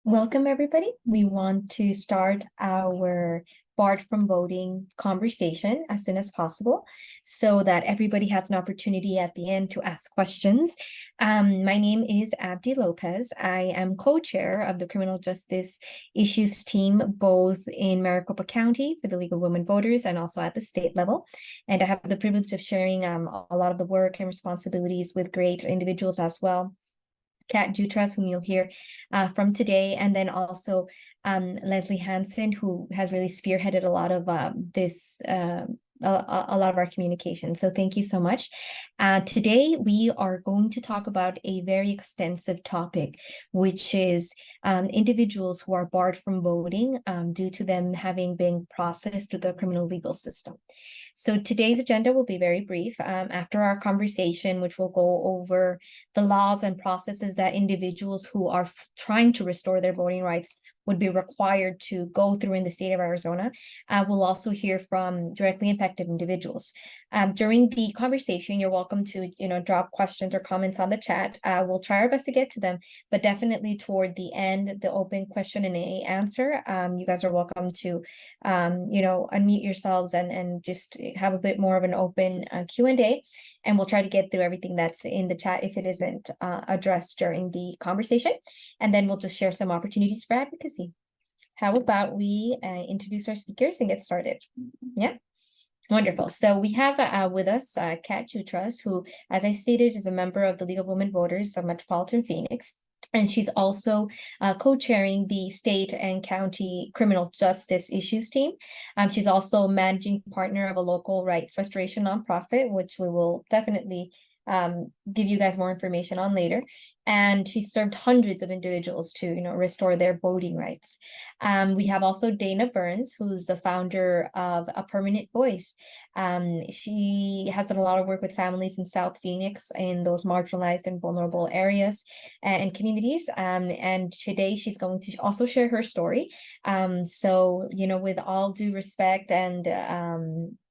Welcome, everybody. We want to start our barred from voting conversation as soon as possible so that everybody has an opportunity at the end to ask questions. My name is Abdi Lopez. I am co-chair of the Criminal Justice Issues team, both in Maricopa County for the League of Women Voters and also at the state level. And I have the privilege of sharing a lot of the work and responsibilities with great individuals as well. Kat Jutras, whom you'll hear from today, and then also Leslie Hansen, who has really spearheaded a lot of a lot of our communication. So thank you so much. Today, we are going to talk about a very extensive topic, which is individuals who are barred from voting due to them having been processed through the criminal legal system. So today's agenda will be very brief. After our conversation, which will go over the laws and processes that individuals who are trying to restore their voting rights would be required to go through in the state of Arizona. We'll also hear from directly impacted individuals. During the conversation, you're welcome to drop questions or comments on the chat. We'll try our best to get to them, but definitely toward the end, the open question and answer, you guys are welcome to unmute yourselves and just have a bit more of an open Q&A, and we'll try to get through everything that's in the chat if it isn't addressed during the conversation, and then we'll just share some opportunities for advocacy. How about we introduce our speakers and get started? Yeah. Wonderful. So we have with us Kat Jutras, who, as I stated, is a member of the League of Women Voters of Metropolitan Phoenix. And she's also co-chairing the state and county criminal justice issues team. She's also managing partner of a local rights restoration nonprofit, which we will definitely give you guys more information on later. And she served hundreds of individuals to restore their voting rights. We have also Dana Burns, who's the founder of A Permanent Voice. She has done a lot of work with families in South Phoenix in those marginalized and vulnerable areas and communities. And today she's going to also share her story. So with all due respect, and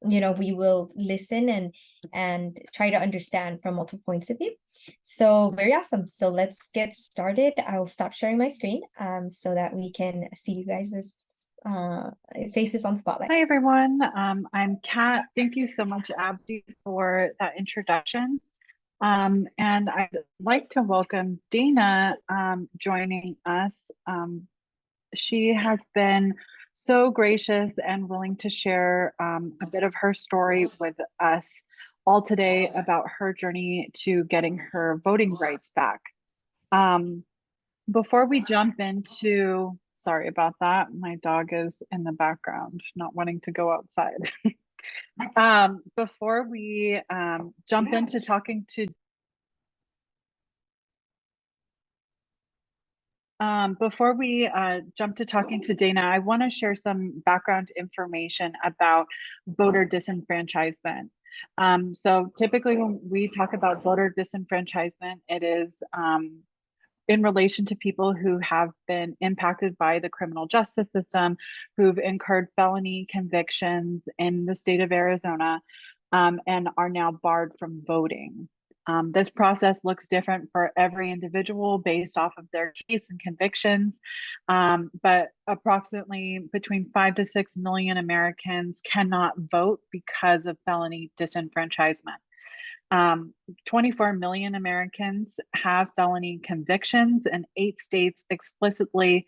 we will listen and try to understand from multiple points of view. So very awesome. So let's get started. I'll stop sharing my screen so that we can see you guys' faces on Spotlight. Hi, everyone. I'm Kat. Thank you so much, Abdi, for that introduction. And I'd like to welcome Dana joining us. She has been so gracious and willing to share a bit of her story with us all today about her journey to getting her voting rights back. Before we jump into, sorry about that, my dog is in the background, not wanting to go outside. Before we jump into talking to Dana, I want to share some background information about voter disenfranchisement. So typically when we talk about voter disenfranchisement, it is in relation to people who have been impacted by the criminal justice system, who've incurred felony convictions in the state of Arizona, and are now barred from voting. This process looks different for every individual based off of their case and convictions, but approximately between 5 to 6 million Americans cannot vote because of felony disenfranchisement. 24 million Americans have felony convictions, and 8 states explicitly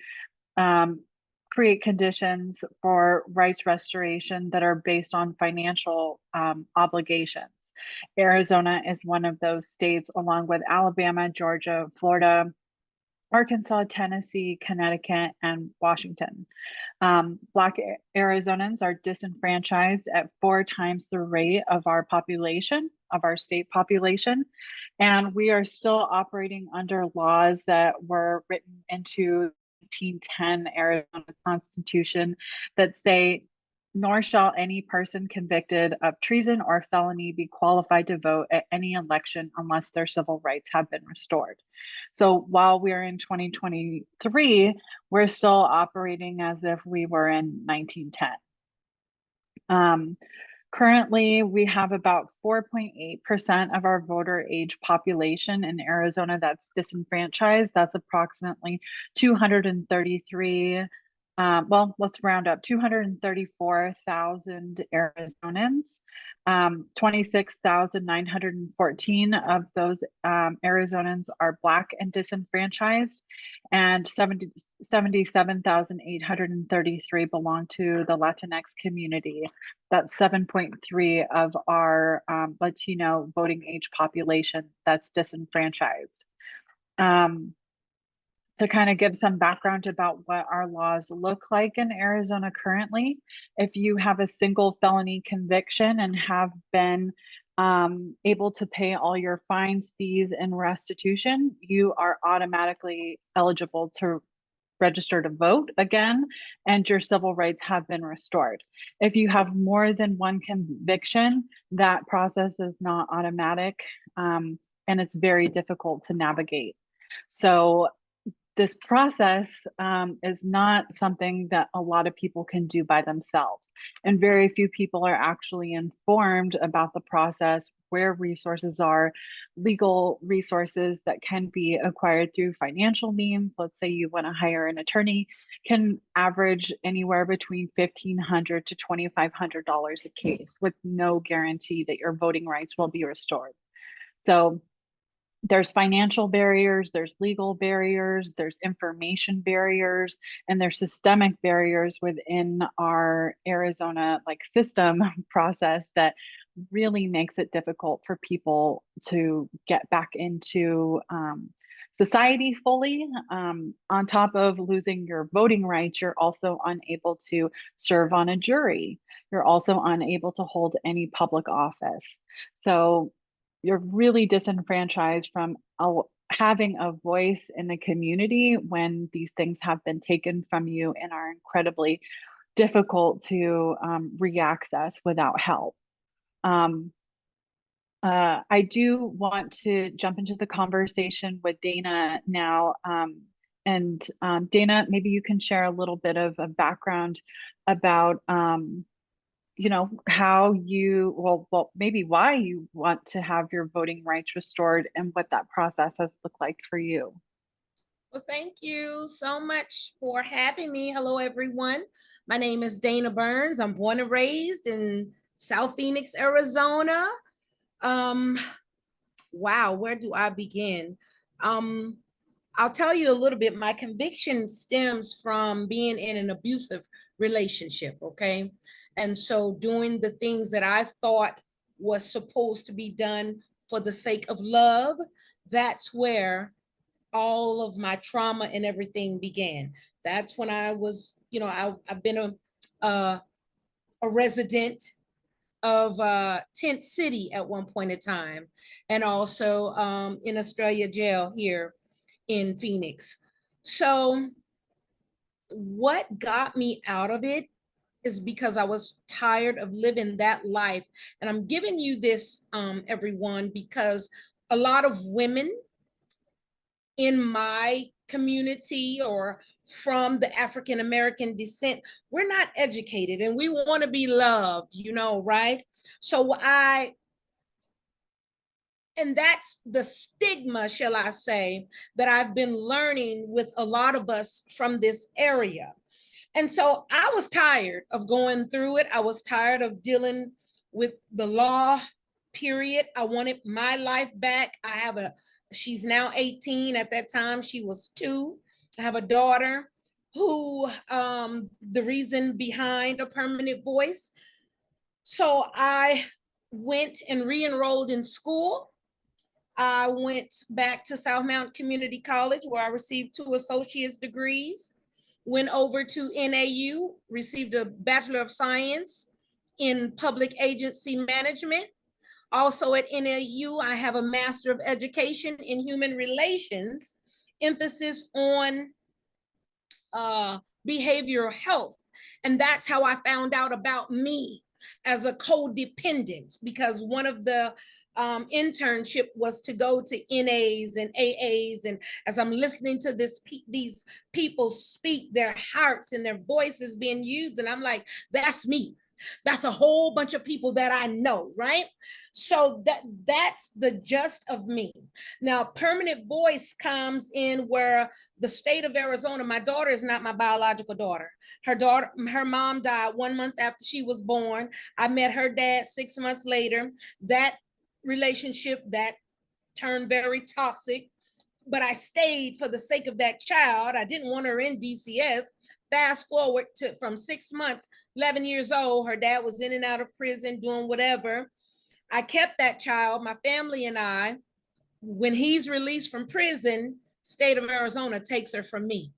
create conditions for rights restoration that are based on financial obligations. Arizona is one of those states, along with Alabama, Georgia, Florida, Arkansas, Tennessee, Connecticut, and Washington. Black Arizonans are disenfranchised at 4 times the rate of our population, of our state population. And we are still operating under laws that were written into 1910 Arizona Constitution that say, nor shall any person convicted of treason or felony be qualified to vote at any election unless their civil rights have been restored. So while we're in 2023, we're still operating as if we were in 1910. Currently, we have about 4.8% of our voter age population in Arizona that's disenfranchised. That's approximately 233, well, let's round up 234,000 Arizonans. 26,914 of those Arizonans are Black and disenfranchised, and 77,833 belong to the Latinx community. That's 7.3 of our Latino voting age population that's disenfranchised. To kind of give some background about what our laws look like in Arizona currently, if you have a single felony conviction and have been able to pay all your fines, fees, and restitution, you are automatically eligible to register to vote again, and your civil rights have been restored. If you have more than one conviction, that process is not automatic, and it's very difficult to navigate. So this process is not something that a lot of people can do by themselves. And very few people are actually informed about the process, where resources are, legal resources that can be acquired through financial means. Let's say you want to hire an attorney, can average anywhere between $1,500 to $2,500 a case with no guarantee that your voting rights will be restored. So there's financial barriers, there's legal barriers, there's information barriers, and there's systemic barriers within our Arizona system process that really makes it difficult for people to get back into society fully. On top of losing your voting rights, you're also unable to serve on a jury. You're also unable to hold any public office. So you're really disenfranchised from having a voice in the community when these things have been taken from you and are incredibly difficult to re-access without help. I do want to jump into the conversation with Dana now. Dana, maybe you can share a little bit of a background about how you, maybe why you want to have your voting rights restored and what that process has looked like for you. Well, thank you so much for having me. Hello, everyone. My name is Dana Burns. I'm born and raised in South Phoenix, Arizona. Wow, where do I begin? I'll tell you a little bit. My conviction stems from being in an abusive relationship, okay? And so doing the things that I thought was supposed to be done for the sake of love, that's where all of my trauma and everything began. That's when I was, I've been a resident of Tent City at one point in time, and also in Australia jail here in Phoenix. So what got me out of it is because I was tired of living that life. And I'm giving you this, everyone, because a lot of women in my community or from the African American descent, we're not educated and we want to be loved, right? And that's the stigma, shall I say, that I've been learning with a lot of us from this area. And so I was tired of going through it. I was tired of dealing with the law, period. I wanted my life back. She's now 18. At that time, she was 2. I have a daughter who, the reason behind A Permanent Voice. So I went and re-enrolled in school. I went back to South Mountain Community College, where I received 2 associate's degrees, went over to NAU, received a Bachelor of Science in Public Agency Management. Also at NAU, I have a Master of Education in Human Relations, emphasis on behavioral health. And that's how I found out about me as a codependent, because one of the internship was to go to NAs and AAs. And as I'm listening to these people speak, their hearts and their voices being used, and I'm like, that's me. That's a whole bunch of people that I know, right? So that's the gist of me. Now, permanent voice comes in where the state of Arizona, my daughter is not my biological daughter. Her mom died 1 month after she was born. I met her dad 6 months later. That relationship that turned very toxic, but I stayed for the sake of that child. I didn't want her in DCS. Fast forward to from 6 months, 11 years old, her dad was in and out of prison doing whatever. I kept that child, my family and I. When he's released from prison, state of Arizona takes her from me,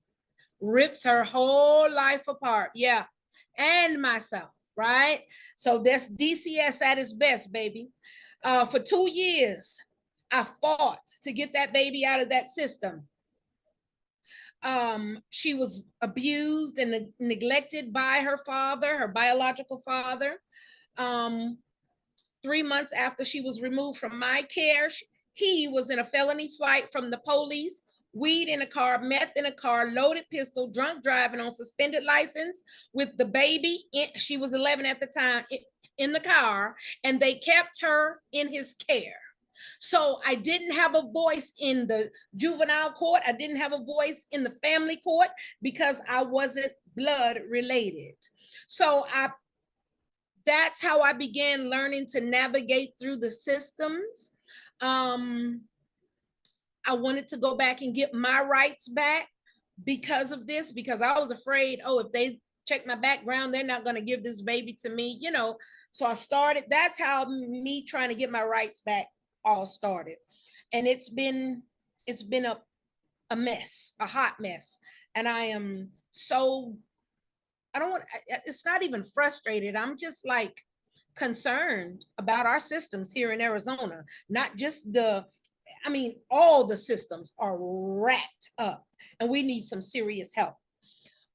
rips her whole life apart. Yeah, and myself, right? So that's DCS at its best, baby. For 2 years, I fought to get that baby out of that system. She was abused and neglected by her father, her biological father. 3 months after she was removed from my care, he was in a felony flight from the police, weed in a car, meth in a car, loaded pistol, drunk driving on suspended license with the baby. She was 11 at the time in the car, and they kept her in his care. So I didn't have a voice in the juvenile court. I didn't have a voice in the family court because I wasn't blood related. So that's how I began learning to navigate through the systems. I wanted to go back and get my rights back because of this, because I was afraid, oh, if they check my background, they're not going to give this baby to me, you know. So I started, that's how me trying to get my rights back all started. And it's been a mess, a hot mess. And I am so, it's not even frustrated. I'm just like concerned about our systems here in Arizona, not just all the systems are wrapped up and we need some serious help.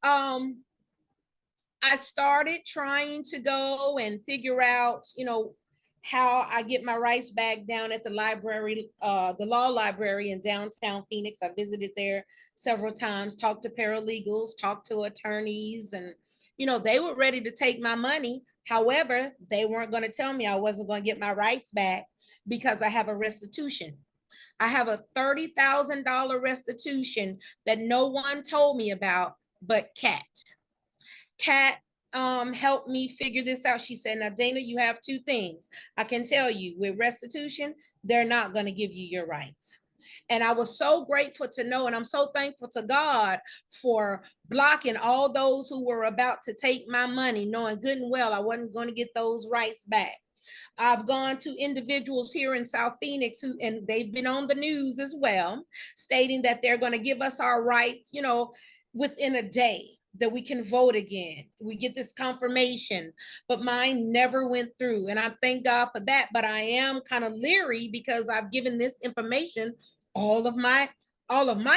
I started trying to go and figure out, how I get my rights back down at the library, the law library in downtown Phoenix. I visited there several times, talked to paralegals, talked to attorneys, and, they were ready to take my money. However, they weren't going to tell me I wasn't going to get my rights back because I have a restitution. I have a $30,000 restitution that no one told me about but Kat. Kat helped me figure this out. She said, now, Dana, you have two things. I can tell you with restitution, they're not going to give you your rights. And I was so grateful to know, and I'm so thankful to God for blocking all those who were about to take my money, knowing good and well I wasn't going to get those rights back. I've gone to individuals here in South Phoenix and they've been on the news as well, stating that they're going to give us our rights, within a day, that we can vote again. We get this confirmation, but mine never went through. And I thank God for that. But I am kind of leery because I've given this information, all of my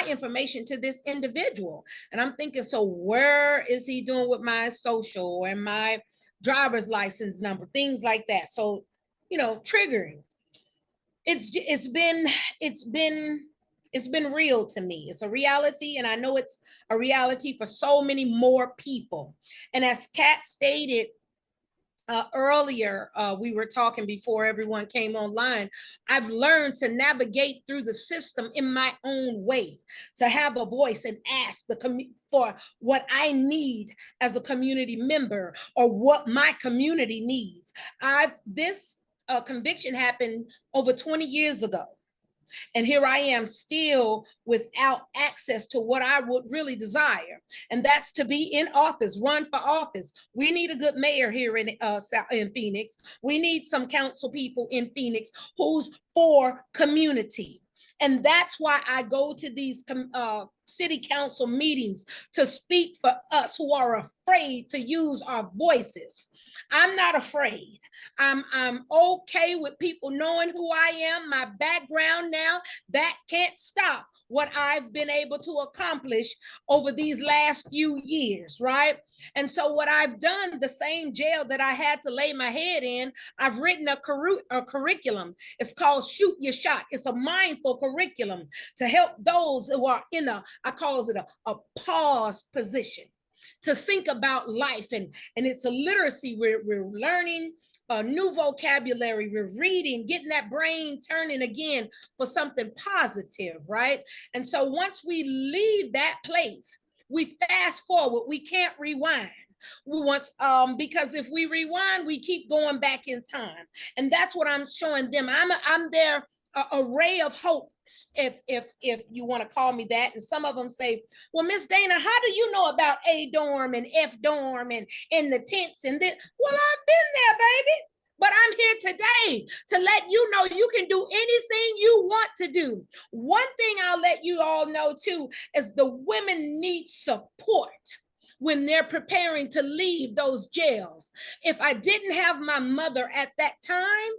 information to this individual. And I'm thinking, so where is he doing with my social and my driver's license number, things like that? So, triggering. It's been real to me. It's a reality, and I know it's a reality for so many more people. And as Kat stated earlier, we were talking before everyone came online, I've learned to navigate through the system in my own way, to have a voice and ask for what I need as a community member or what my community needs. This conviction happened over 20 years ago. And here I am still without access to what I would really desire. And that's to be in office, run for office. We need a good mayor here in Phoenix. We need some council people in Phoenix who's for community. And that's why I go to these city council meetings, to speak for us who are afraid to use our voices. I'm not afraid. I'm okay with people knowing who I am, my background now. That can't stop what I've been able to accomplish over these last few years, right? And so what I've done, the same jail that I had to lay my head in, I've written a curriculum. It's called Shoot Your Shot. It's a mindful curriculum to help those who are in I call it a pause position. to think about life. And it's a literacy. We're learning a new vocabulary. We're reading, getting that brain turning again for something positive, right? And so once we leave that place, we fast forward. We can't rewind. We want because if we rewind, we keep going back in time. And that's what I'm showing them. I'm their array of hope, if you want to call me that. And some of them say, well, Miss Dana, how do you know about A dorm and F dorm and in the tents and this? Well, I've been there, baby. But I'm here today to let you know you can do anything you want to do. One thing I'll let you all know too is the women need support when they're preparing to leave those jails. If I didn't have my mother at that time,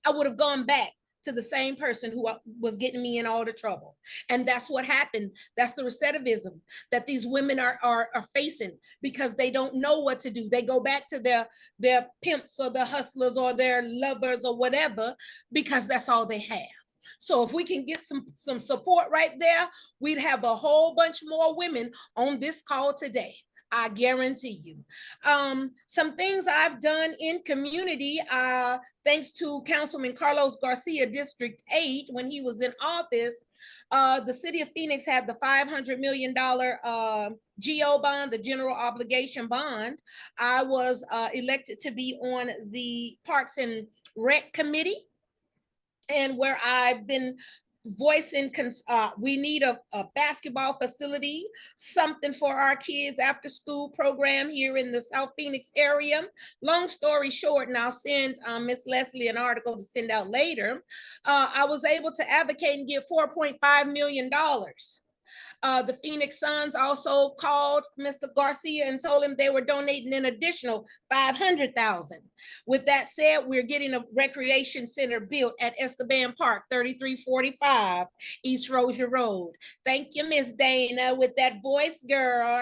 I would have gone back to the same person who was getting me in all the trouble. And that's what happened. That's the recidivism that these women are facing because they don't know what to do. They go back to their pimps or the hustlers or their lovers or whatever, because that's all they have. So if we can get some support right there, we'd have a whole bunch more women on this call today. I guarantee you. Some things I've done in community, thanks to Councilman Carlos Garcia, District 8, when he was in office, the city of Phoenix had the $500 million GO bond, the general obligation bond. I was elected to be on the Parks and Rec Committee, and where I've been voicing we need a basketball facility, something for our kids after school program here in the South Phoenix area. Long story short, and I'll send Miss Leslie an article to send out later, I was able to advocate and get $4.5 million. The Phoenix Suns also called Mr. Garcia and told him they were donating an additional $500,000. With that said, we're getting a recreation center built at Esteban Park, 3345 East Rozier Road. Thank you, Miss Dana, with that voice, girl.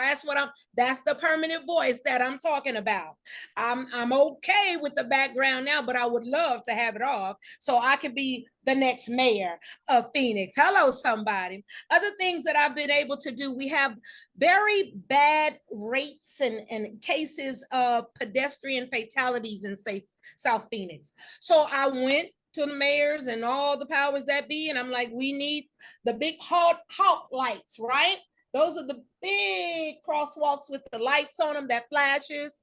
That's the permanent voice that I'm talking about. I'm okay with the background now, but I would love to have it off so I could be the next mayor of Phoenix. Hello, somebody. Other things that I've been able to do, we have very bad rates and cases of pedestrian fatalities in South Phoenix. So I went to the mayors and all the powers that be, and I'm like, we need the big halt lights, right? Those are the big crosswalks with the lights on them that flashes.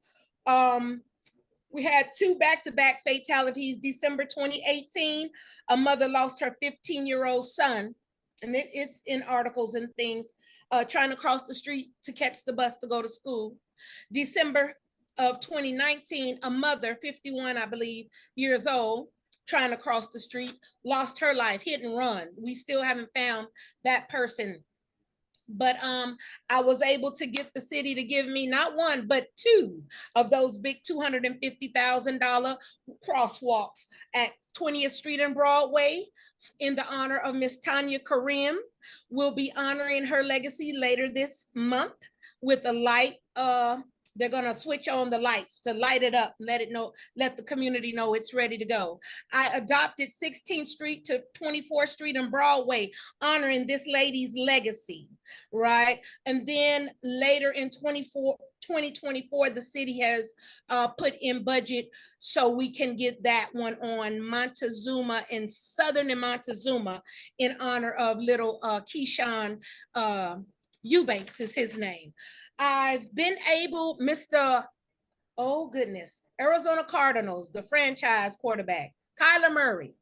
We had 2 back-to-back fatalities. December 2018, a mother lost her 15-year-old son, and it's in articles and things, trying to cross the street to catch the bus to go to school. December of 2019, a mother, 51, I believe, years old, trying to cross the street, lost her life, hit and run. We still haven't found that person. But I was able to get the city to give me not 1, but 2 of those big $250,000 crosswalks at 20th Street and Broadway in the honor of Miss Tanya Karim. We'll be honoring her legacy later this month with a light. They're gonna switch on the lights to light it up, let the community know it's ready to go. I adopted 16th Street to 24th Street and Broadway, honoring this lady's legacy, right? And then later in 2024, the city has put in budget so we can get that one on Montezuma in Southern and Montezuma in honor of little Keyshawn Eubanks is his name. I've been able, Arizona Cardinals, the franchise quarterback, Kyler Murray.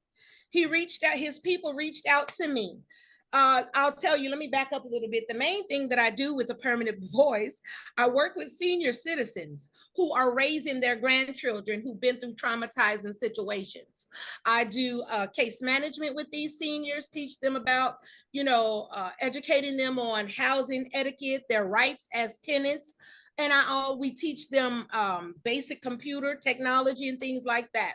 His people reached out to me. I'll tell you, let me back up a little bit. The main thing that I do with a permanent voice, I work with senior citizens who are raising their grandchildren who've been through traumatizing situations. I do case management with these seniors, teach them about, educating them on housing etiquette, their rights as tenants. And we teach them basic computer technology and things like that.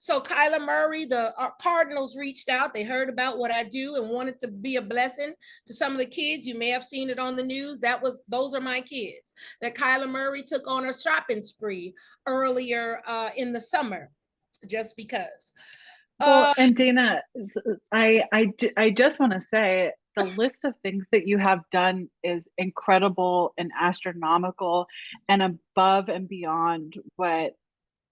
So Kyler Murray, the Cardinals reached out. They heard about what I do and wanted to be a blessing to some of the kids. You may have seen it on the news. Those are my kids that Kyler Murray took on a shopping spree earlier in the summer, just because. Well, and Dana, I just want to say, the list of things that you have done is incredible and astronomical and above and beyond what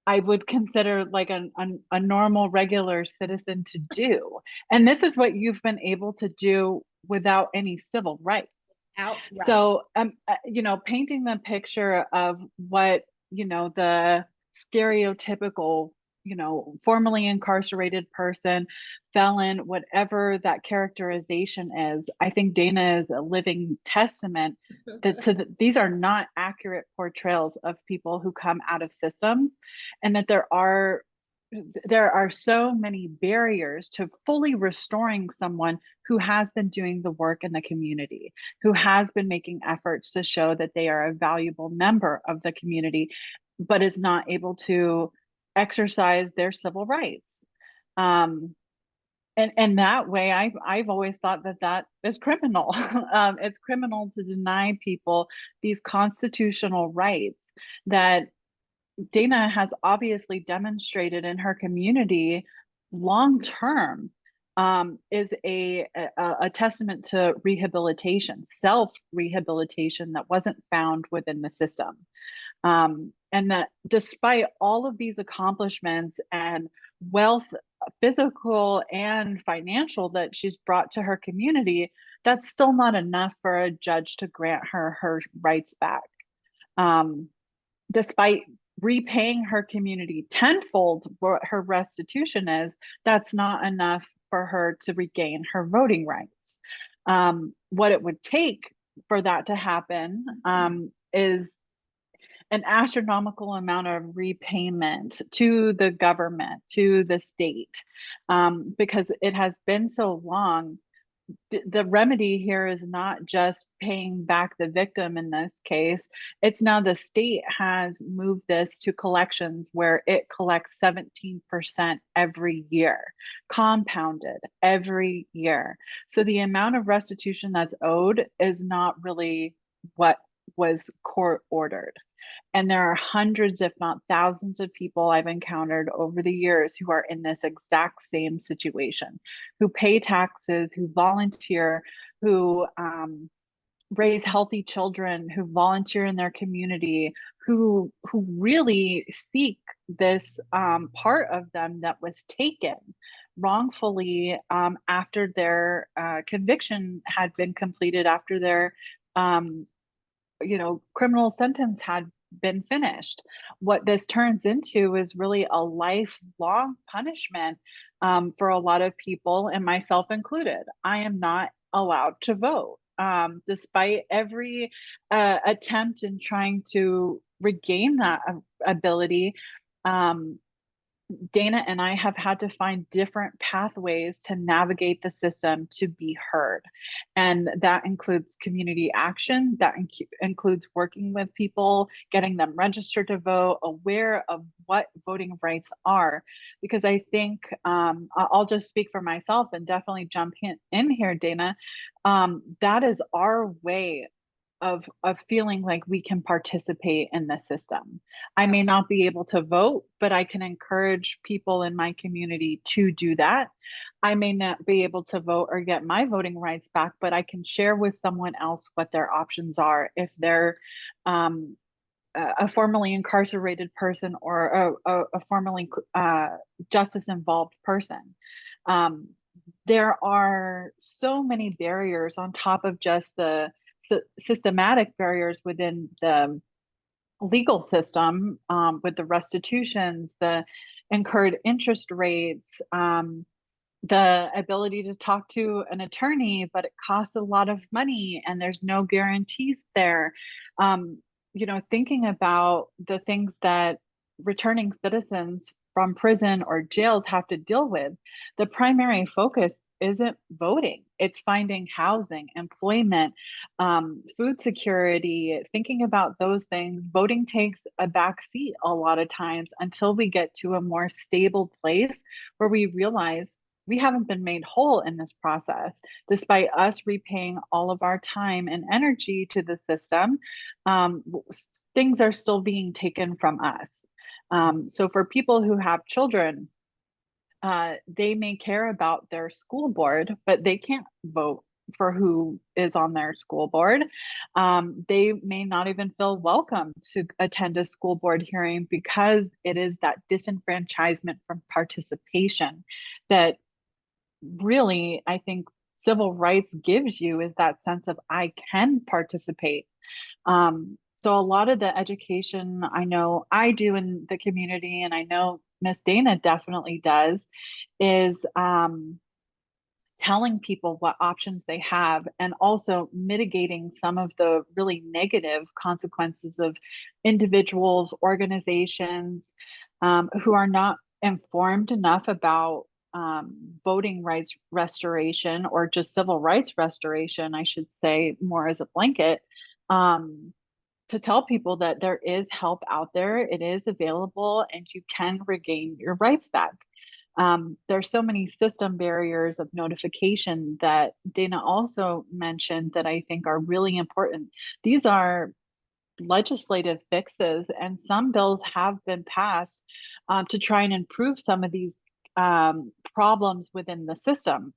I would consider like a normal, regular citizen to do. And this is what you've been able to do without any civil rights. Outright. So, you know, painting the picture of what, you know, the stereotypical, you know, formerly incarcerated person, felon, whatever that characterization is, I think Dana is a living testament that these are not accurate portrayals of people who come out of systems, and that there are so many barriers to fully restoring someone who has been doing the work in the community, who has been making efforts to show that they are a valuable member of the community, but is not able to exercise their civil rights. And that way, I've always thought that is criminal. It's criminal to deny people these constitutional rights that Dana has obviously demonstrated in her community long term, is a testament to rehabilitation, self-rehabilitation that wasn't found within the system. And that despite all of these accomplishments and wealth, physical and financial, that she's brought to her community, that's still not enough for a judge to grant her rights back. Despite repaying her community tenfold what her restitution is, that's not enough for her to regain her voting rights. What it would take for that to happen is an astronomical amount of repayment to the government, to the state, because it has been so long. The remedy here is not just paying back the victim in this case. It's now the state has moved this to collections where it collects 17% every year, compounded every year. So the amount of restitution that's owed is not really what was court ordered. And there are hundreds, if not thousands, of people I've encountered over the years who are in this exact same situation, who pay taxes, who volunteer, who raise healthy children, who volunteer in their community, who really seek this part of them that was taken wrongfully after their conviction had been completed, after their criminal sentence had been finished. What this turns into is really a lifelong punishment for a lot of people, and myself included. I am not allowed to vote, despite every attempt in trying to regain that ability. Dana and I have had to find different pathways to navigate the system to be heard. And that includes community action, that includes working with people, getting them registered to vote, aware of what voting rights are. Because I think, I'll just speak for myself and definitely jump in here, Dana, that is our way of feeling like we can participate in the system. I may not be able to vote, but I can encourage people in my community to do that. I may not be able to vote or get my voting rights back, but I can share with someone else what their options are if they're a formerly incarcerated person or a formerly justice involved person. There are so many barriers on top of just the systematic barriers within the legal system, with the restitutions, the incurred interest rates, the ability to talk to an attorney, but it costs a lot of money and there's no guarantees there. Thinking about the things that returning citizens from prison or jails have to deal with, the primary focus isn't voting. It's finding housing, employment, food security, thinking about those things. Voting takes a back seat a lot of times until we get to a more stable place where we realize we haven't been made whole in this process. Despite us repaying all of our time and energy to the system, things are still being taken from us. So for people who have children, they may care about their school board, but they can't vote for who is on their school board. They may not even feel welcome to attend a school board hearing because it is that disenfranchisement from participation that really, I think civil rights gives you, is that sense of I can participate. So a lot of the education I know I do in the community, and I know Miss Dana definitely does, is telling people what options they have and also mitigating some of the really negative consequences of individuals, organizations who are not informed enough about voting rights restoration, or just civil rights restoration, I should say, more as a blanket, to tell people that there is help out there, it is available, and you can regain your rights back. There's so many system barriers of notification that Dana also mentioned that I think are really important. These are legislative fixes, and some bills have been passed to try and improve some of these problems within the system.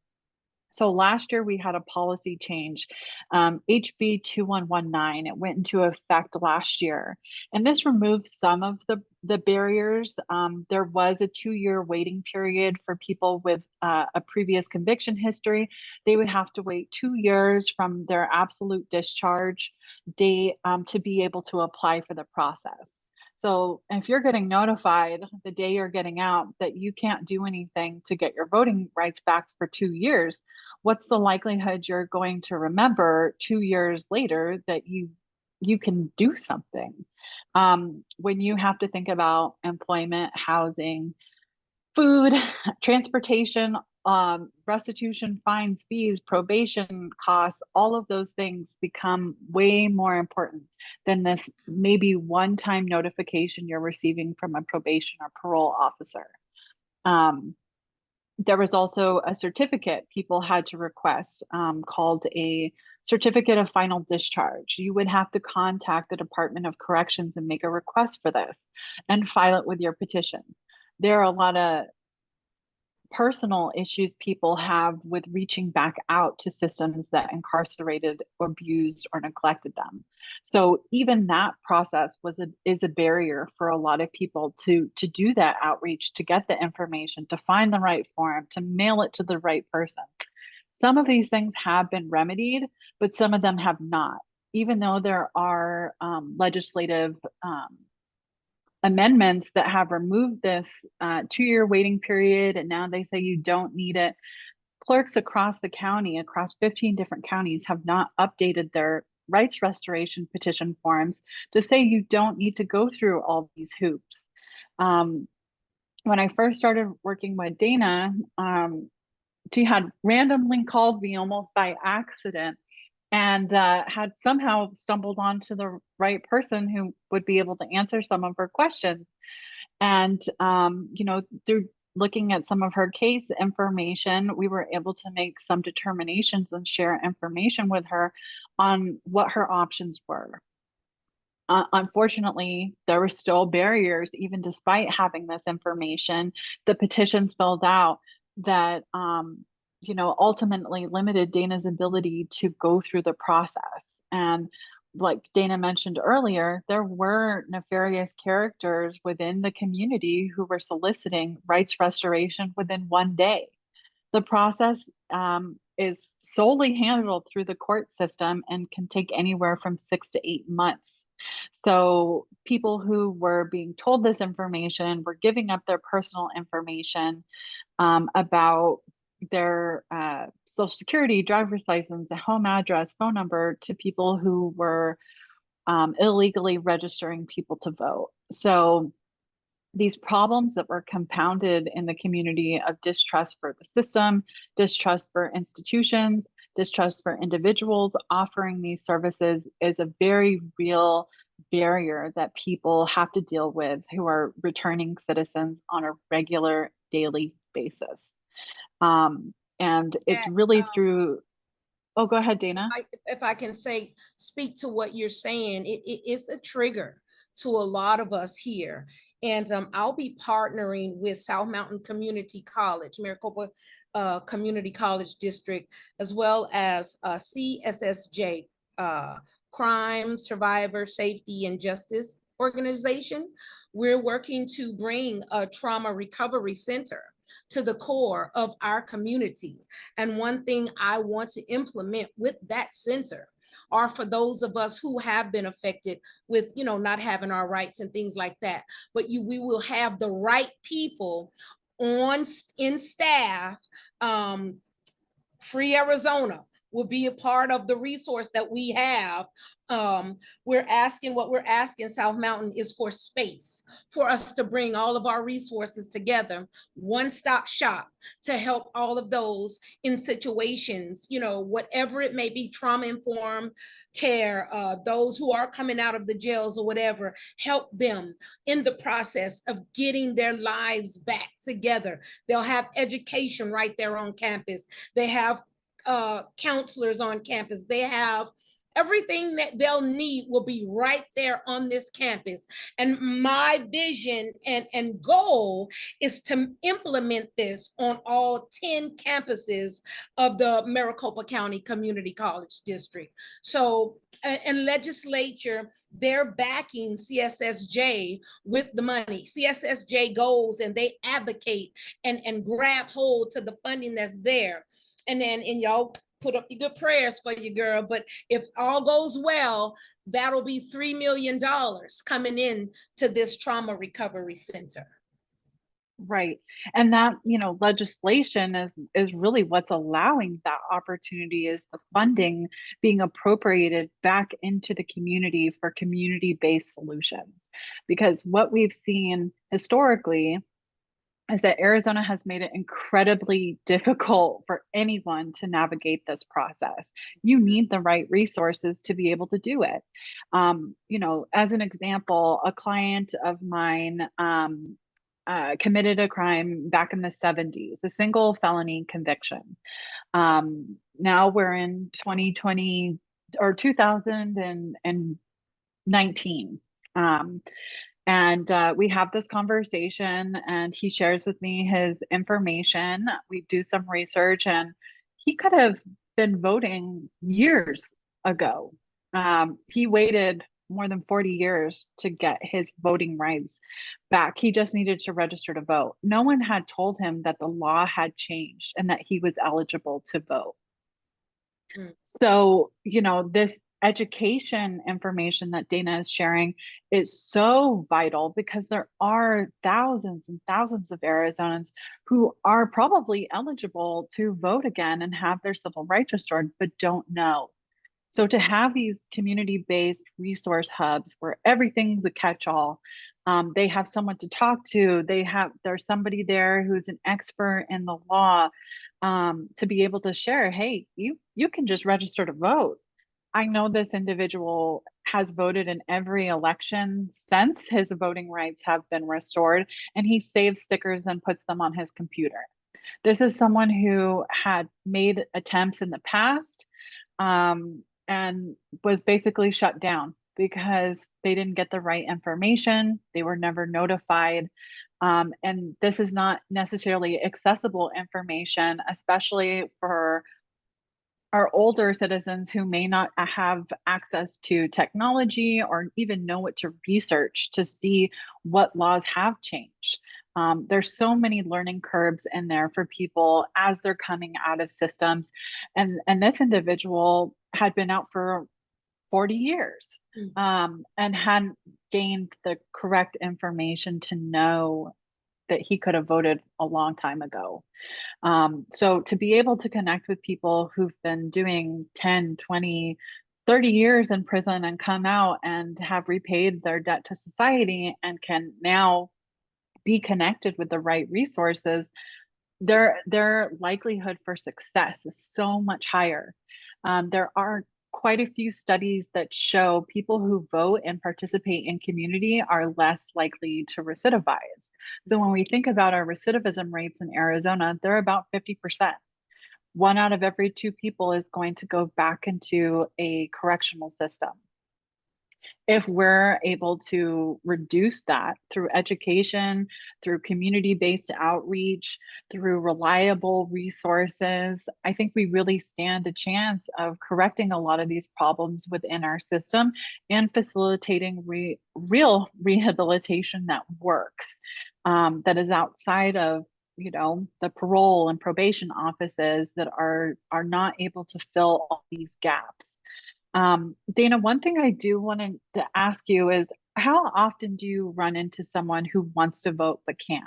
So last year we had a policy change, HB 2119. It went into effect last year, and this removed some of the barriers. There was a 2-year waiting period for people with a previous conviction history. They would have to wait 2 years from their absolute discharge date to be able to apply for the process. So if you're getting notified the day you're getting out that you can't do anything to get your voting rights back for 2 years, what's the likelihood you're going to remember 2 years later that you can do something? When you have to think about employment, housing, food, transportation, restitution, fines, fees, probation costs, all of those things become way more important than this maybe one-time notification you're receiving from a probation or parole officer. There was also a certificate people had to request called a certificate of final discharge. You would have to contact the Department of Corrections and make a request for this and file it with your petition. There are a lot of personal issues people have with reaching back out to systems that incarcerated, abused, or neglected them. So even that process is a barrier for a lot of people to do that outreach, to get the information, to find the right form, to mail it to the right person. Some of these things have been remedied, but some of them have not. Even though there are legislative amendments that have removed this 2-year waiting period, and now they say you don't need it. Clerks across the county, across 15 different counties, have not updated their rights restoration petition forms to say you don't need to go through all these hoops. When I first started working with Dana, she had randomly called me almost by accident and had somehow stumbled onto the right person who would be able to answer some of her questions. And, through looking at some of her case information, we were able to make some determinations and share information with her on what her options were. Unfortunately, there were still barriers, even despite having this information. The petitions filled out that ultimately limited Dana's ability to go through the process. And like Dana mentioned earlier, there were nefarious characters within the community who were soliciting rights restoration within 1 day. The process is solely handled through the court system and can take anywhere from 6 to 8 months. So people who were being told this information were giving up their personal information about their social security, driver's license, a home address, phone number to people who were illegally registering people to vote. So these problems that were compounded in the community of distrust for the system, distrust for institutions, distrust for individuals offering these services is a very real barrier that people have to deal with who are returning citizens on a regular daily basis. And it's really through, oh, go ahead, Dana. If I can speak to what you're saying, it's a trigger to a lot of us here. And I'll be partnering with South Mountain Community College, Maricopa Community College District, as well as CSSJ, Crime, Survivor, Safety, and Justice organization. We're working to bring a trauma recovery center to the core of our community. And one thing I want to implement with that center are for those of us who have been affected with, not having our rights and things like that. But we will have the right people in staff. Free Arizona will be a part of the resource that we have. What we're asking South Mountain is for space for us to bring all of our resources together, one-stop shop to help all of those in situations, whatever it may be, trauma-informed care, those who are coming out of the jails or whatever, help them in the process of getting their lives back together. They'll have education right there on campus. They have counselors on campus. They have everything that they'll need will be right there on this campus. And my vision and goal is to implement this on all 10 campuses of the Maricopa County Community College District. So, and legislature, they're backing CSSJ with the money. CSSJ goes and they advocate and grab hold to the funding that's there. And y'all put up the good prayers for you, girl. But if all goes well, that'll be $3 million coming in to this trauma recovery center. Right. And that, legislation is really what's allowing that opportunity, is the funding being appropriated back into the community for community-based solutions. Because what we've seen historically is that Arizona has made it incredibly difficult for anyone to navigate this process. You need the right resources to be able to do it. As an example, a client of mine committed a crime back in the 70s, a single felony conviction. Now we're in 2020 or 2019. And we have this conversation and he shares with me his information. We do some research and he could have been voting years ago. He waited more than 40 years to get his voting rights back. He just needed to register to vote. No one had told him that the law had changed and that he was eligible to vote. So, this education information that Dana is sharing is so vital, because there are thousands and thousands of Arizonans who are probably eligible to vote again and have their civil rights restored, but don't know. So to have these community-based resource hubs where everything's a catch-all, they have someone to talk to, there's somebody there who's an expert in the law, to be able to share, hey, you can just register to vote. I know this individual has voted in every election since his voting rights have been restored, and he saves stickers and puts them on his computer. This is someone who had made attempts in the past and was basically shut down because they didn't get the right information. They were never notified. And this is not necessarily accessible information, especially for our older citizens who may not have access to technology or even know what to research to see what laws have changed. There's so many learning curves in there for people as they're coming out of systems. And this individual had been out for 40 years and hadn't gained the correct information to know that he could have voted a long time ago. So to be able to connect with people who've been doing 10, 20, 30 years in prison and come out and have repaid their debt to society and can now be connected with the right resources, their likelihood for success is so much higher. There are quite a few studies that show people who vote and participate in community are less likely to recidivize. So when we think about our recidivism rates in Arizona, they're about 50%. 1 out of every 2 people is going to go back into a correctional system. If we're able to reduce that through education, through community-based outreach, through reliable resources, I think we really stand a chance of correcting a lot of these problems within our system and facilitating real rehabilitation that works, that is outside of the parole and probation offices that are not able to fill all these gaps. Dana, one thing I do want to ask you is, how often do you run into someone who wants to vote but can't?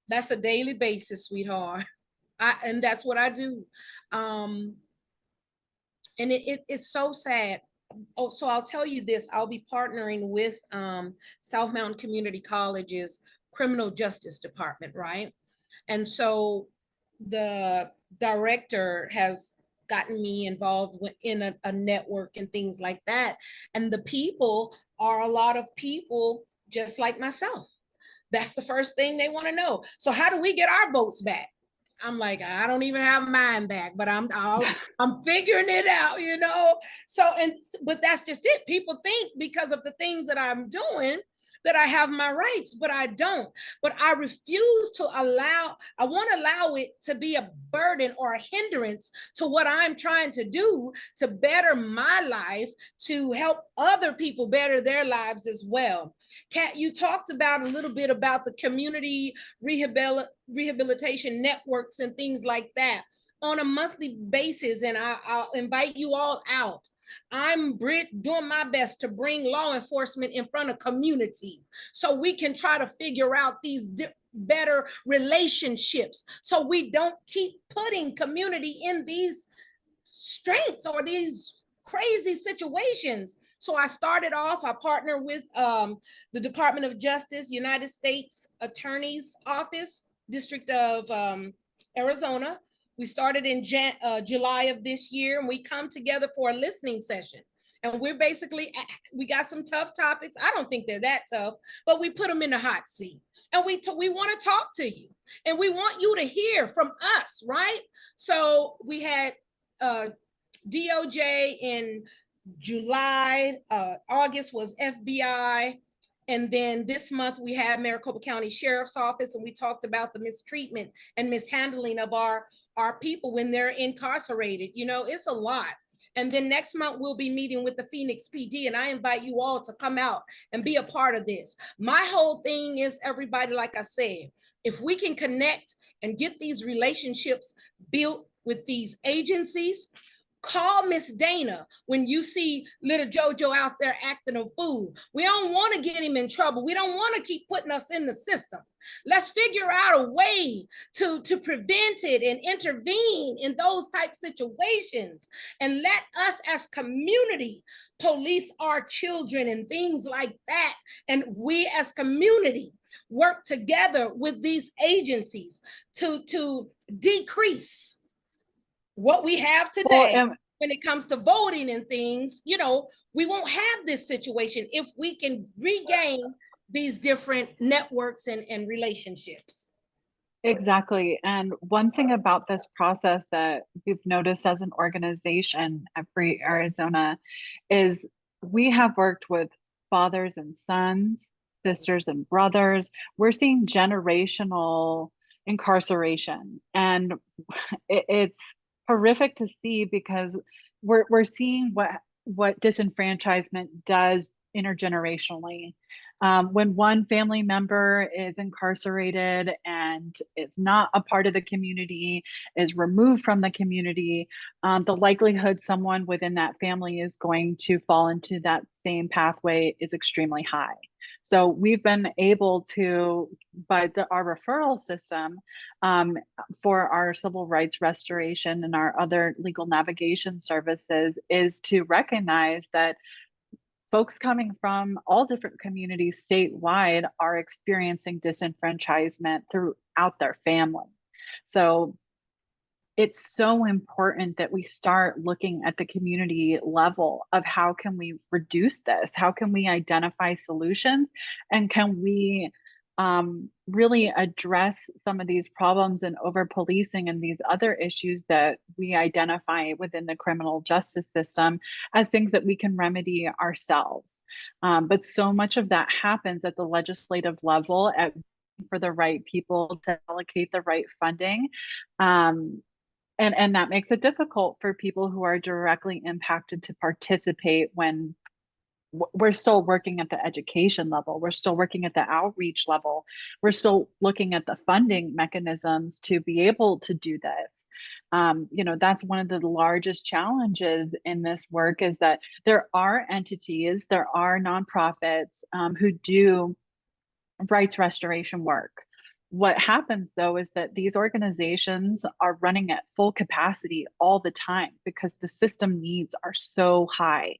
That's a daily basis, sweetheart. And that's what I do. And it's so sad. Oh, so I'll tell you this, I'll be partnering with South Mountain Community College's Criminal Justice Department, right? And so the director has gotten me involved in a network and things like that. And the people are a lot of people just like myself. That's the first thing they want to know. So how do we get our votes back? I'm like, I don't even have mine back, but I'm figuring it out, you know? So, but that's just it. People think because of the things that I'm doing that I have my rights, but I don't. But I refuse to I won't allow it to be a burden or a hindrance to what I'm trying to do to better my life, to help other people better their lives as well. Kat, you talked about a little bit about the community rehabilitation networks and things like that on a monthly basis, and I'll invite you all out. I'm doing my best to bring law enforcement in front of community so we can try to figure out these better relationships so we don't keep putting community in these straits or these crazy situations. So I started off, I partnered with the Department of Justice, United States Attorney's Office, District of Arizona. We started in July of this year, and we come together for a listening session. And we're basically, we got some tough topics. I don't think they're that tough, but we put them in the hot seat. And we want to talk to you. And we want you to hear from us, right? So we had DOJ in July, August was FBI. And then this month we had Maricopa County Sheriff's Office, and we talked about the mistreatment and mishandling of our people when they're incarcerated. You know, it's a lot. And then next month we'll be meeting with the Phoenix PD, and I invite you all to come out and be a part of this. My whole thing is, everybody, like I said, if we can connect and get these relationships built with these agencies, call Miss Dana when you see little JoJo out there acting a fool. We don't want to get him in trouble. We don't want to keep putting us in the system. Let's figure out a way to prevent it and intervene in those type situations. And let us as community police our children and things like that. And we as community work together with these agencies to decrease what we have today. When it comes to voting and things, you know, we won't have this situation if we can regain these different networks and relationships. Exactly. And one thing about this process that we've noticed as an organization at Free Arizona is we have worked with fathers and sons, sisters and brothers. We're seeing generational incarceration, and it's horrific to see, because we're seeing what disenfranchisement does intergenerationally. When one family member is incarcerated and is not a part of the community, is removed from the community, the likelihood someone within that family is going to fall into that same pathway is extremely high. So we've been able to, by our referral system, for our civil rights restoration and our other legal navigation services, is to recognize that folks coming from all different communities statewide are experiencing disenfranchisement throughout their family. So it's so important that we start looking at the community level of how can we reduce this? How can we identify solutions? And can we really address some of these problems and over policing and these other issues that we identify within the criminal justice system as things that we can remedy ourselves. But so much of that happens at the legislative level for the right people to allocate the right funding. And that makes it difficult for people who are directly impacted to participate when we're still working at the education level. We're still working at the outreach level. We're still looking at the funding mechanisms to be able to do this. That's one of the largest challenges in this work, is that there are entities, there are nonprofits who do rights restoration work. What happens though is that these organizations are running at full capacity all the time because the system needs are so high.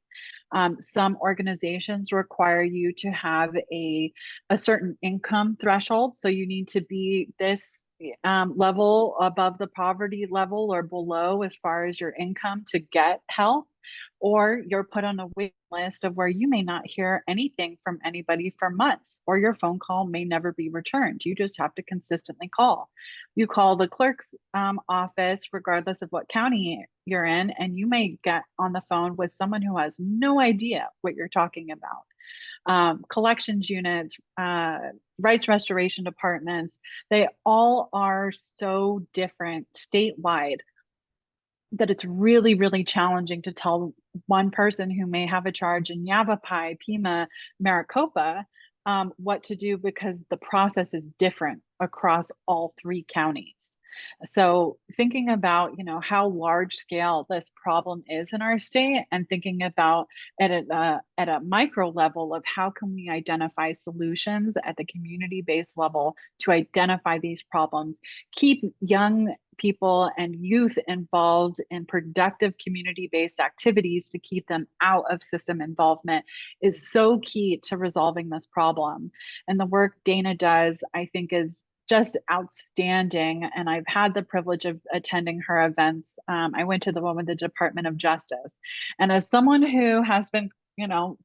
Some organizations require you to have a certain income threshold. So you need to be this level above the poverty level or below as far as your income to get help, or you're put on a wait list of where you may not hear anything from anybody for months, or your phone call may never be returned. You just have to consistently call. You call the clerk's office, regardless of what county you're in, and you may get on the phone with someone who has no idea what you're talking about. Collections units, rights restoration departments, they all are so different statewide that it's really, really challenging to tell one person who may have a charge in Yavapai, Pima, Maricopa, what to do, because the process is different across all three counties. So thinking about, how large scale this problem is in our state, and thinking about at a micro level of how can we identify solutions at the community-based level to identify these problems, keep young people and youth involved in productive community-based activities to keep them out of system involvement, is so key to resolving this problem. And the work Dana does, I think, is just outstanding. And I've had the privilege of attending her events. I went to the one with the Department of Justice. And as someone who has been,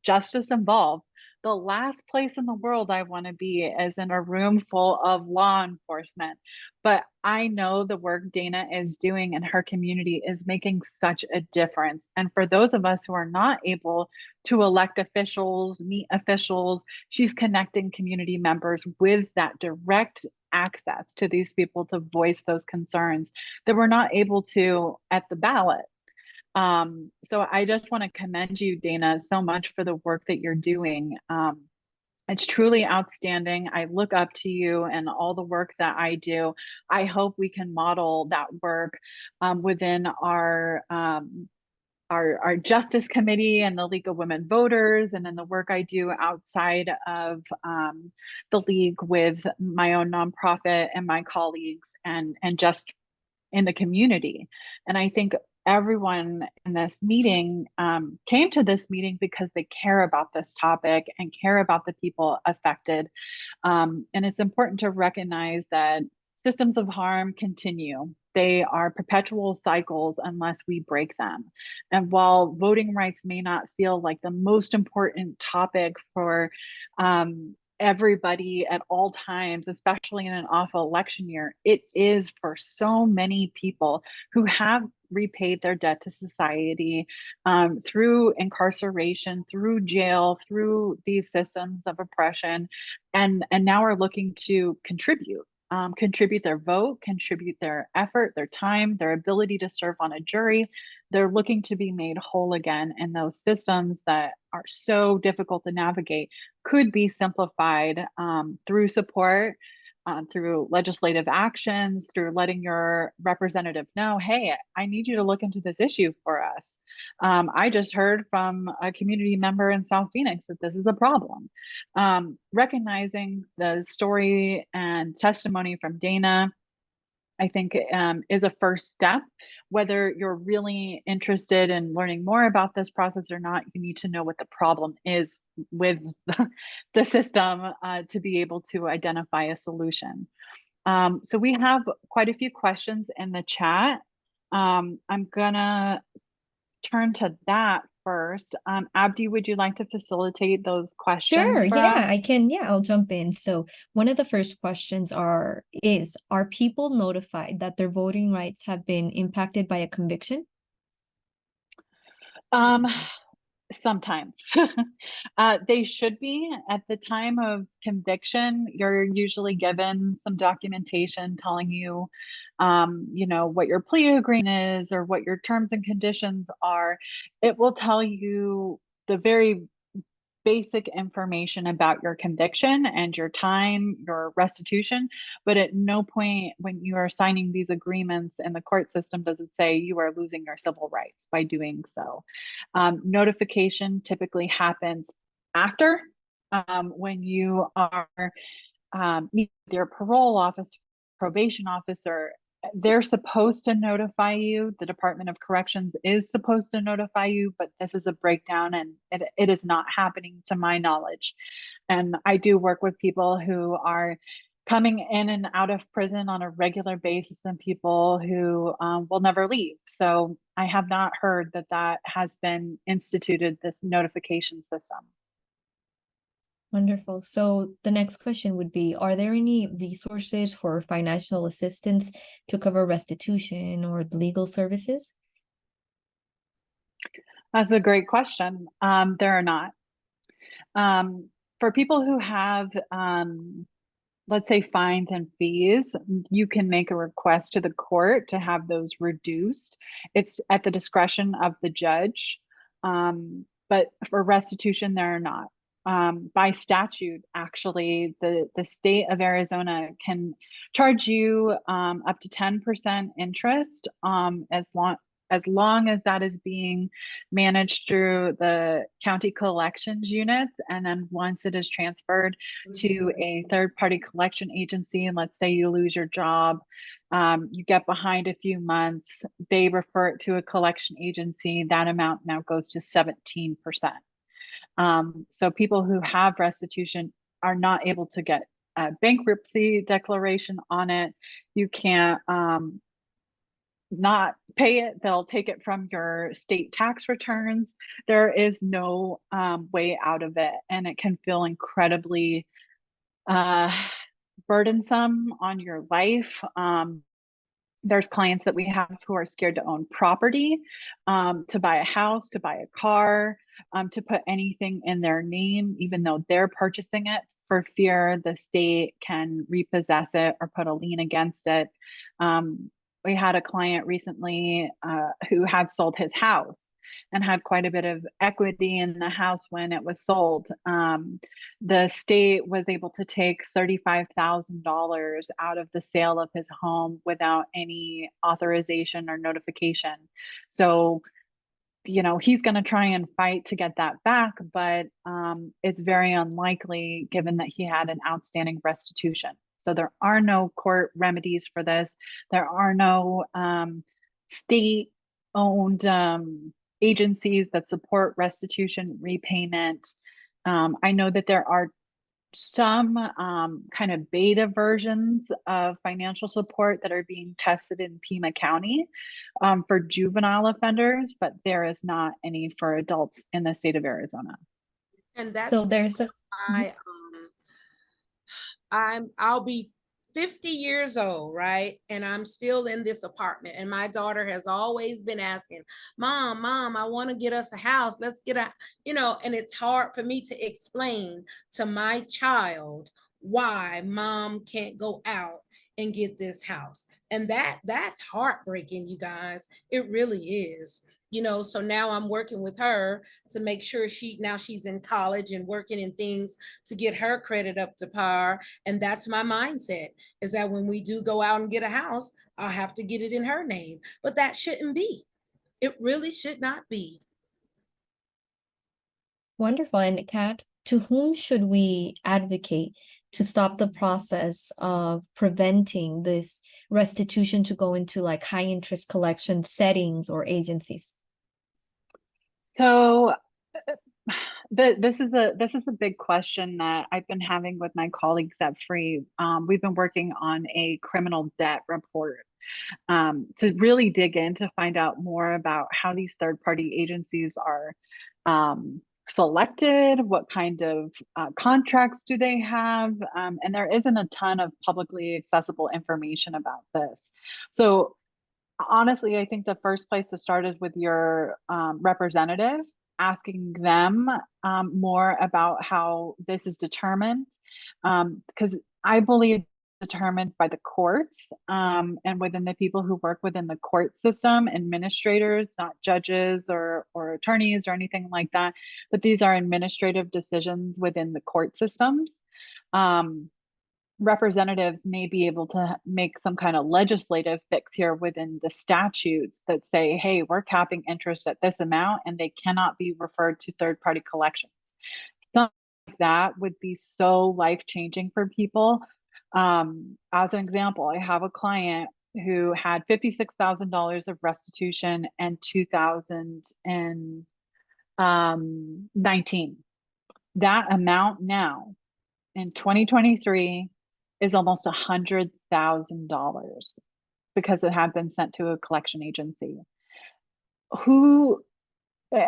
justice involved, the last place in the world I want to be is in a room full of law enforcement. But I know the work Dana is doing in her community is making such a difference. And for those of us who are not able to elect officials, meet officials, she's connecting community members with that direct access to these people to voice those concerns that we're not able to at the ballot. So I just want to commend you, Dana, so much for the work that you're doing. It's truly outstanding. I look up to you and all the work that I do. I hope we can model that work within our Justice Committee and the League of Women Voters, and in the work I do outside of the League with my own nonprofit and my colleagues, and just in the community. And I think everyone in this meeting came to this meeting because they care about this topic and care about the people affected. And it's important to recognize that systems of harm continue. They are perpetual cycles unless we break them. And while voting rights may not feel like the most important topic for everybody at all times, especially in an awful election year, it is for so many people who have repaid their debt to society through incarceration, through jail, through these systems of oppression, and now are looking to contribute their vote, contribute their effort, their time, their ability to serve on a jury. They're looking to be made whole again, and those systems that are so difficult to navigate could be simplified through support, through legislative actions, through letting your representative know, hey, I need you to look into this issue for us. I just heard from a community member in South Phoenix that this is a problem. Recognizing the story and testimony from Dana, I think is a first step. Whether you're really interested in learning more about this process or not, you need to know what the problem is with the system to be able to identify a solution. So we have quite a few questions in the chat. I'm gonna turn to that first. Abdi, would you like to facilitate those questions Sure, for yeah, us? I can. Yeah, I'll jump in. So one of the first questions are people notified that their voting rights have been impacted by a conviction? Um, Sometimes. They should be. At the time of conviction, you're usually given some documentation telling you, what your plea agreement is or what your terms and conditions are. It will tell you the very basic information about your conviction and your time, your restitution, but at no point when you are signing these agreements in the court system does it say you are losing your civil rights by doing so. Notification typically happens after, when you are meet with your parole officer, probation officer. They're supposed to notify you. The Department of Corrections is supposed to notify you, but this is a breakdown and it is not happening to my knowledge. And I do work with people who are coming in and out of prison on a regular basis and people who will never leave. So I have not heard that that has been instituted, this notification system. Wonderful. So the next question would be, are there any resources for financial assistance to cover restitution or legal services? That's a great question. There are not. For people who have, let's say, fines and fees, you can make a request to the court to have those reduced. It's at the discretion of the judge. But for restitution, there are not. By statute, actually, the state of Arizona can charge you up to 10% interest, as long as that is being managed through the county collections units. And then once it is transferred to a third party collection agency, and let's say you lose your job, you get behind a few months, they refer it to a collection agency, that amount now goes to 17%. So people who have restitution are not able to get a bankruptcy declaration on it. You can't not pay it. They'll take it from your state tax returns. There is no way out of it, and it can feel incredibly burdensome on your life. There's clients that we have who are scared to own property, to buy a house, to buy a car, to put anything in their name, even though they're purchasing it, for fear the state can repossess it or put a lien against it. We had a client recently who had sold his house and had quite a bit of equity in the house when it was sold. The state was able to take $35,000 out of the sale of his home without any authorization or notification. So, he's going to try and fight to get that back, but it's very unlikely given that he had an outstanding restitution. So there are no court remedies for this. There are no state-owned agencies that support restitution repayment. I know that there are some kind of beta versions of financial support that are being tested in Pima County for juvenile offenders, but there is not any for adults in the state of Arizona. And that's So there's the I I'll be 50 years old, right? And I'm still in this apartment. And my daughter has always been asking, Mom, I want to get us a house. Let's get and it's hard for me to explain to my child why mom can't go out and get this house. And that's heartbreaking, you guys. It really is. So now I'm working with her to make sure she's in college and working in things to get her credit up to par. And that's my mindset, is that when we do go out and get a house, I'll have to get it in her name. But that shouldn't be. It really should not be. wonderful. And Kat, to whom should we advocate to stop the process of preventing this restitution to go into like high interest collection settings or agencies? So this is a big question that I've been having with my colleagues at Free. We've been working on a criminal debt report to really dig in to find out more about how these third-party agencies are selected, what kind of contracts do they have, and there isn't a ton of publicly accessible information about this. So honestly, I think the first place to start is with your representative, asking them more about how this is determined, because I believe determined by the courts and within the people who work within the court system, administrators, not judges or attorneys or anything like that, but these are administrative decisions within the court systems. Representatives may be able to make some kind of legislative fix here within the statutes that say, hey, we're capping interest at this amount and they cannot be referred to third-party collections. Something like that would be so life-changing for people. As an example, I have a client who had $56,000 of restitution in 2019. That amount now in 2023 is almost $100,000 because it had been sent to a collection agency. I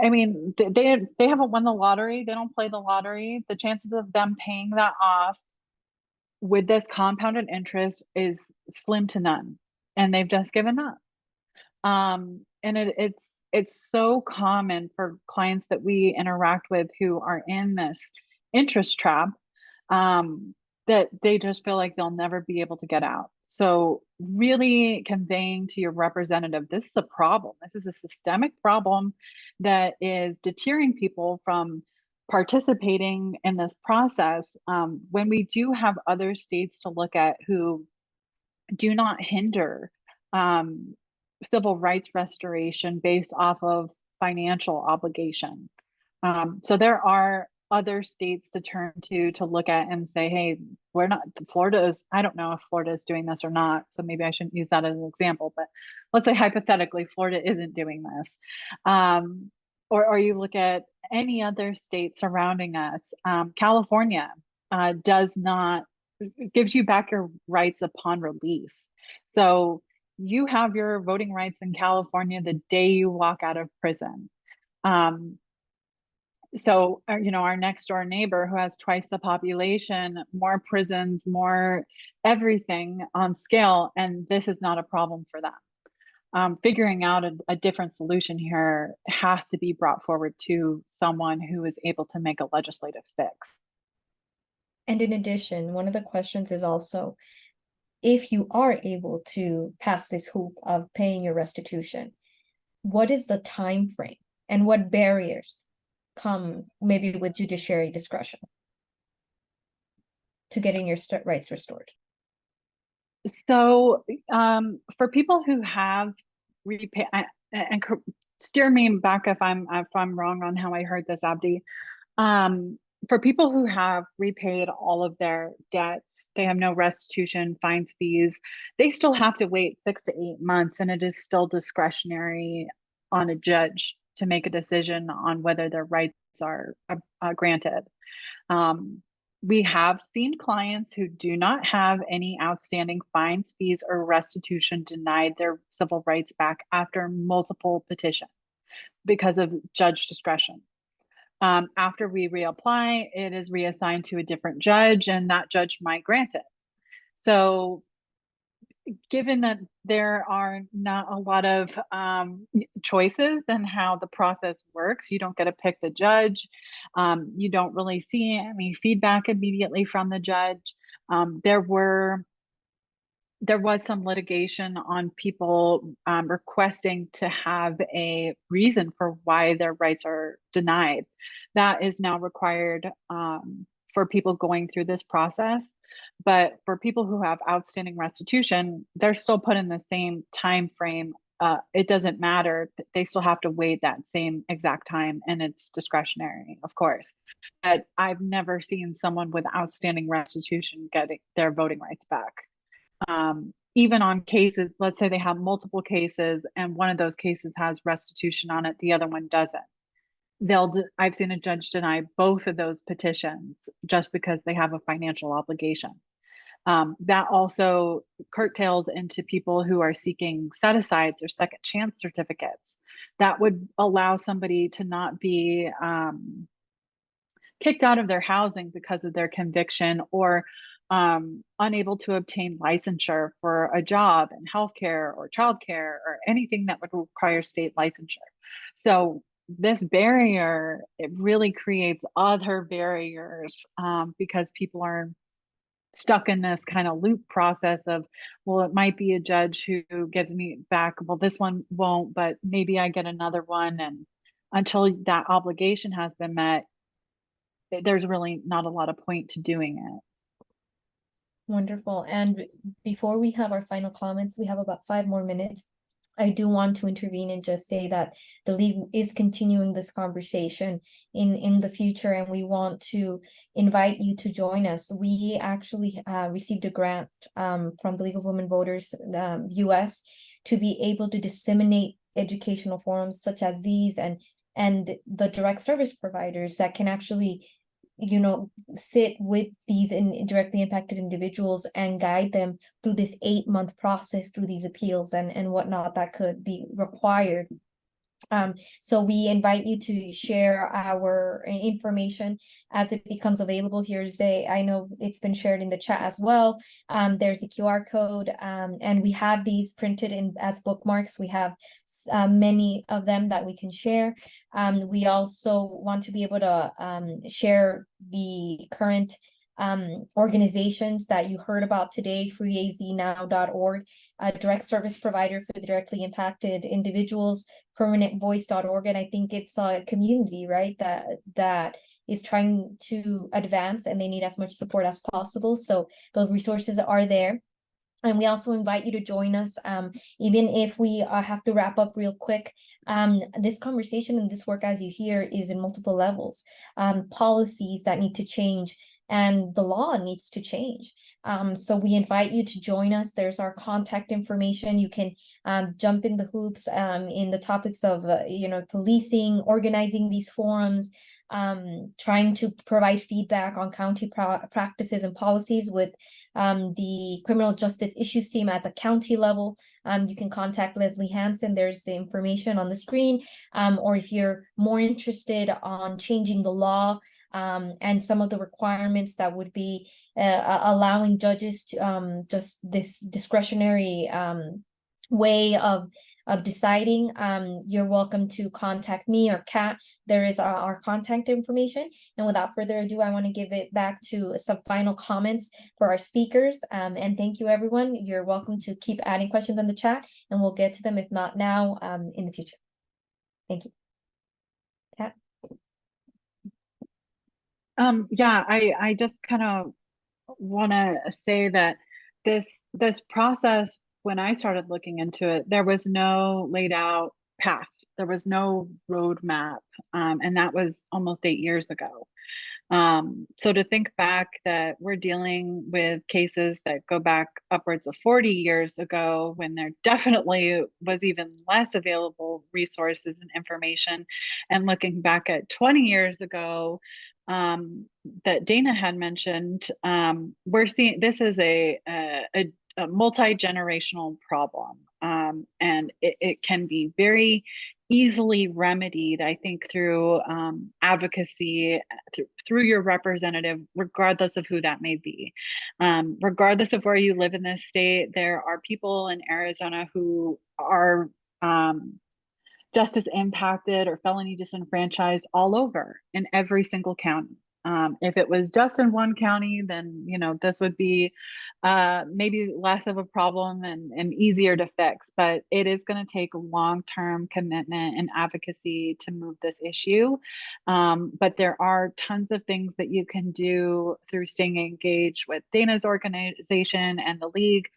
mean, they haven't won the lottery. They don't play the lottery. The chances of them paying that off with this compounded interest is slim to none, and they've just given up. And it's so common for clients that we interact with who are in this interest trap, that they just feel like they'll never be able to get out. So really conveying to your representative, this is a problem. This is a systemic problem that is deterring people from participating in this process. When we do have other states to look at who do not hinder civil rights restoration based off of financial obligation. So there are other states to turn to look at and say, hey, we're not, Florida is, I don't know if Florida is doing this or not, so maybe I shouldn't use that as an example, but let's say hypothetically, Florida isn't doing this. Or you look at any other state surrounding us. California does not, gives you back your rights upon release. So you have your voting rights in California the day you walk out of prison. So, you know, our next door neighbor who has twice the population, more prisons, more everything on scale, and this is not a problem for them. Figuring out a different solution here has to be brought forward to someone who is able to make a legislative fix. And in addition, one of the questions is also, if you are able to pass this hoop of paying your restitution, what is the time frame and what barriers come maybe with judiciary discretion to getting your rights restored? So for people who have repaid, and steer me back if I'm wrong on how I heard this, Abdi. For people who have repaid all of their debts, they have no restitution, fines, fees, they still have to wait 6 to 8 months, and it is still discretionary on a judge to make a decision on whether their rights are granted. We have seen clients who do not have any outstanding fines, fees, or restitution denied their civil rights back after multiple petitions because of judge discretion. After we reapply, it is reassigned to a different judge, and that judge might grant it. So given that there are not a lot of choices in how the process works, you don't get to pick the judge. You don't really see any feedback immediately from the judge. There was some litigation on people requesting to have a reason for why their rights are denied. That is now required for people going through this process. But for people who have outstanding restitution, they're still put in the same time frame. It doesn't matter. They still have to wait that same exact time, and it's discretionary, of course. But I've never seen someone with outstanding restitution getting their voting rights back. Even on cases, let's say they have multiple cases and one of those cases has restitution on it, the other one doesn't. I've seen a judge deny both of those petitions just because they have a financial obligation. That also curtails into people who are seeking set-asides or second chance certificates. That would allow somebody to not be kicked out of their housing because of their conviction, or unable to obtain licensure for a job in healthcare or childcare or anything that would require state licensure. So this barrier, it really creates other barriers, because people are stuck in this kind of loop process of, well, it might be a judge who gives me back, well, this one won't, but maybe I get another one. And until that obligation has been met, there's really not a lot of point to doing it. Wonderful. And before we have our final comments, we have about 5 more minutes. I do want to intervene and just say that the league is continuing this conversation in the future, and we want to invite you to join us. We actually received a grant from the League of Women Voters US to be able to disseminate educational forums such as these, and the direct service providers that can actually, you know, sit with these directly impacted individuals and guide them through this 8-month process, through these appeals and whatnot that could be required. So we invite you to share our information as it becomes available. I know it's been shared in the chat as well. There's a QR code, and we have these printed in as bookmarks. We have many of them that we can share. We also want to be able to share the current organizations that you heard about today: freeaznow.org, a direct service provider for the directly impacted individuals, permanentvoice.org, and I think it's a community, right, that is trying to advance, and they need as much support as possible. So those resources are there. And we also invite you to join us, even if we have to wrap up real quick. This conversation and this work, as you hear, is in multiple levels. Policies that need to change, and the law needs to change. So we invite you to join us. There's our contact information. You can jump in the hoops in the topics of policing, organizing these forums, trying to provide feedback on county practices and policies with the criminal justice issues team at the county level. You can contact Leslie Hansen. There's the information on the screen. Or if you're more interested on changing the law and some of the requirements that would be allowing judges to just this discretionary way of deciding, you're welcome to contact me or Kat. There is our contact information. And without further ado, I want to give it back to some final comments for our speakers. And thank you, everyone. You're welcome to keep adding questions in the chat, and we'll get to them, if not now, in the future. Thank you. Kat? Yeah, I just kind of want to say that this process, when I started looking into it, there was no laid out path. There was no roadmap, and that was almost 8 years ago. So to think back that we're dealing with cases that go back upwards of 40 years ago, when there definitely was even less available resources and information, and looking back at 20 years ago, that Dana had mentioned, we're seeing this is a multi-generational problem, and it can be very easily remedied, I think, through advocacy, through your representative, regardless of who that may be. Regardless of where you live in this state, there are people in Arizona who are justice impacted or felony disenfranchised all over in every single county. If it was just in one county, then this would be maybe less of a problem and easier to fix. But it is going to take long-term commitment and advocacy to move this issue. But there are tons of things that you can do through staying engaged with Dana's organization and the league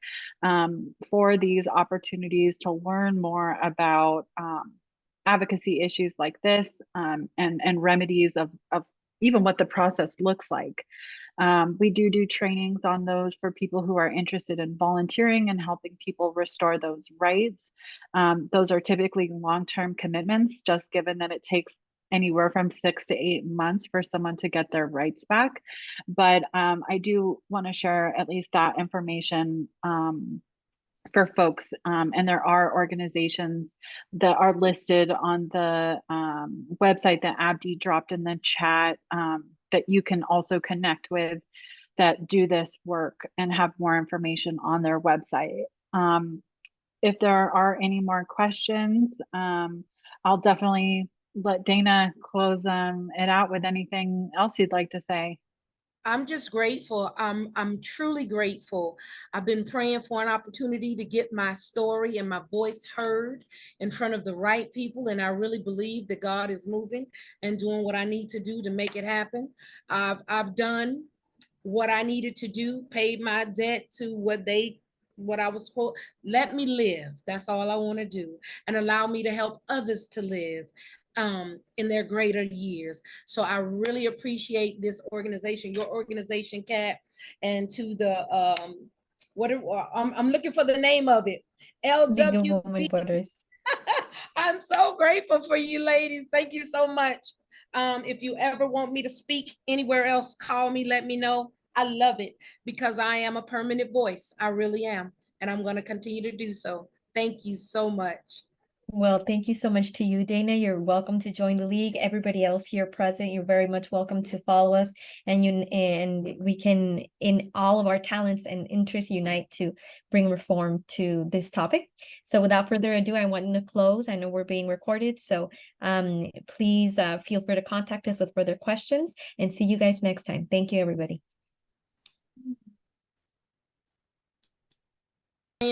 for these opportunities to learn more about advocacy issues like this, and remedies of even what the process looks like. We do trainings on those for people who are interested in volunteering and helping people restore those rights. Those are typically long-term commitments, just given that it takes anywhere from 6 to 8 months for someone to get their rights back. But I do want to share at least that information for folks. And there are organizations that are listed on the website that Abdi dropped in the chat that you can also connect with that do this work and have more information on their website. If there are any more questions, I'll definitely let Dana close it out with anything else you'd like to say. I'm just grateful. I'm truly grateful. I've been praying for an opportunity to get my story and my voice heard in front of the right people. And I really believe that God is moving and doing what I need to do to make it happen. I've done what I needed to do, paid my debt to what I was supposed. Let me live. That's all I want to do, and allow me to help others to live in their greater years. So I really appreciate this organization, your organization, Kat, and to the I'm looking for the name of it. League of Women LWV. Voters. I'm so grateful for you ladies. Thank you so much. If you ever want me to speak anywhere else, call me, let me know. I love it because I am a permanent voice. I really am. And I'm going to continue to do so. Thank you so much. Well, thank you so much to you, Dana. You're welcome to join the league. Everybody else here present, you're very much welcome to follow us, and we can, in all of our talents and interests, unite to bring reform to this topic. So without further ado, I want to close. I know we're being recorded, so please feel free to contact us with further questions, and see you guys next time. Thank you, everybody.